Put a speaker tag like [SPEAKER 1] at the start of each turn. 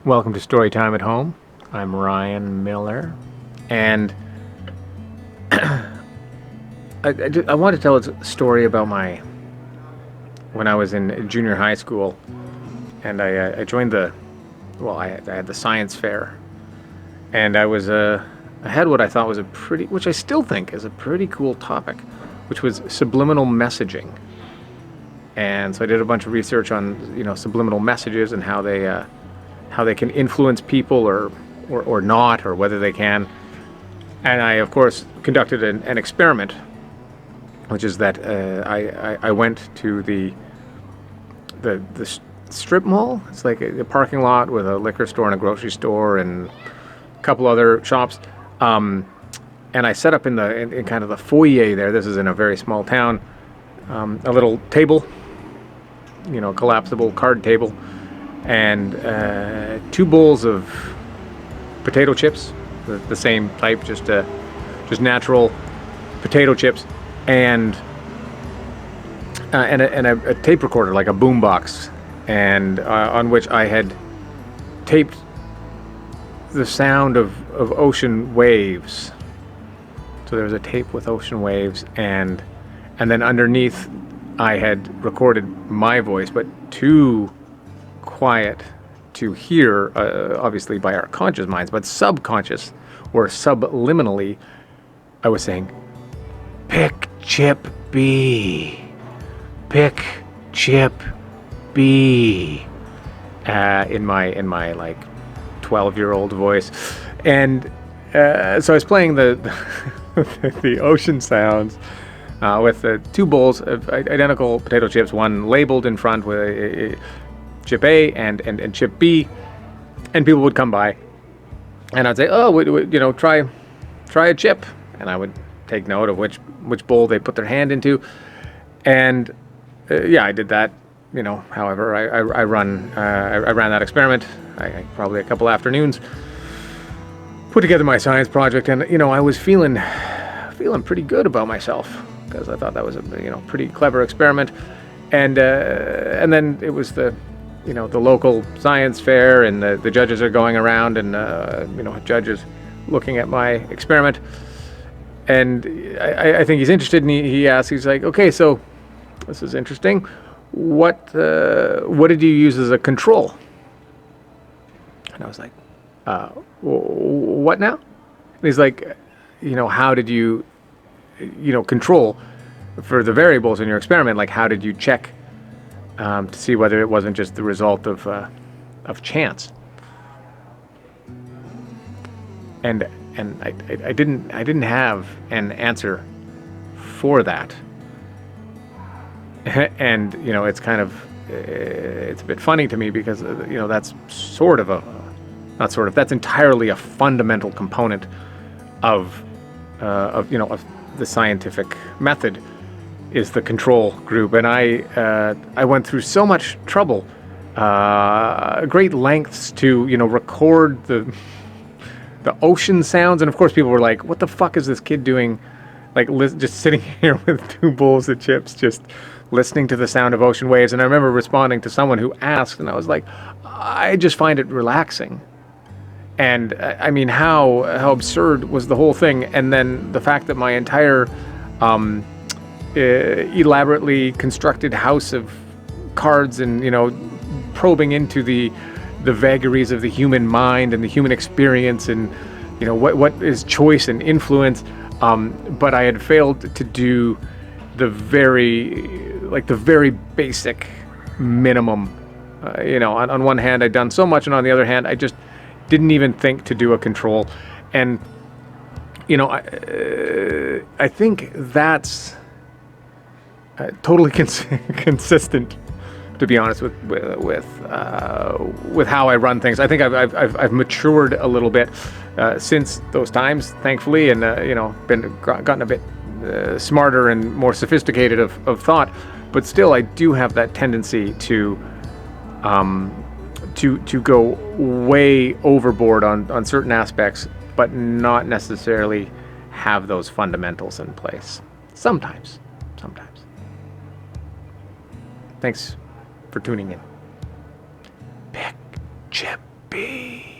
[SPEAKER 1] Welcome to Storytime at Home. I'm Ryan Miller, and I want to tell a story about when I was in junior high school, and I joined I had the science fair, and I had what I thought was which I still think is a pretty cool topic, which was subliminal messaging. And so I did a bunch of research on subliminal messages and how they can influence people or not, or whether they can. And I, of course, conducted an experiment, which is that I went to the strip mall. It's like a parking lot with a liquor store and a grocery store and a couple other shops. And I set up in kind of the foyer there. This is in a very small town. A little table, collapsible card table, and 2 bowls of potato chips, the same type, just natural potato chips, and a tape recorder, like a boom box, and on which I had taped the sound of ocean waves. So there was a tape with ocean waves, and then underneath I had recorded my voice, but too quiet to hear, obviously by our conscious minds, but subconscious or subliminally, I was saying, "Pick chip B, pick chip B," in my like 12-year-old voice, and so I was playing the the ocean sounds. With 2 bowls of identical potato chips, one labeled in front with a chip A and chip B, and people would come by, and I'd say, "Oh, try a chip," and I would take note of which bowl they put their hand into, and I did that. However, I ran that experiment. I probably a couple afternoons, put together my science project, and I was feeling pretty good about myself, because I thought that was a pretty clever experiment, and then it was the local science fair, and the judges are going around, and judges looking at my experiment, and I think he's interested, and he asks, he's like, "Okay, so this is interesting. What did you use as a control?" And I was like, "What now?" And he's like, "How did you control for the variables in your experiment? Like, how did you check to see whether it wasn't just the result of chance?" And I didn't have an answer for that. And it's kind of it's a bit funny to me, because that's that's entirely a fundamental component of the scientific method, is the control group. And I went through so much trouble, great lengths to record the ocean sounds, and of course people were like, "What the fuck is this kid doing? Like, just sitting here with 2 bowls of chips, just listening to the sound of ocean waves." And I remember responding to someone who asked, and I was like, "I just find it relaxing." And I mean, how absurd was the whole thing? And then the fact that my entire elaborately constructed house of cards, and probing into the vagaries of the human mind and the human experience, and what is choice and influence, but I had failed to do the very basic minimum. On one hand I'd done so much, and on the other hand I just didn't even think to do a control. And I think that's totally consistent, to be honest, with how I run things. I think I've matured a little bit since those times, thankfully, and gotten a bit smarter and more sophisticated of thought. But still, I do have that tendency to go way overboard on certain aspects, but not necessarily have those fundamentals in place. Sometimes. Thanks for tuning in. Pick Chip be.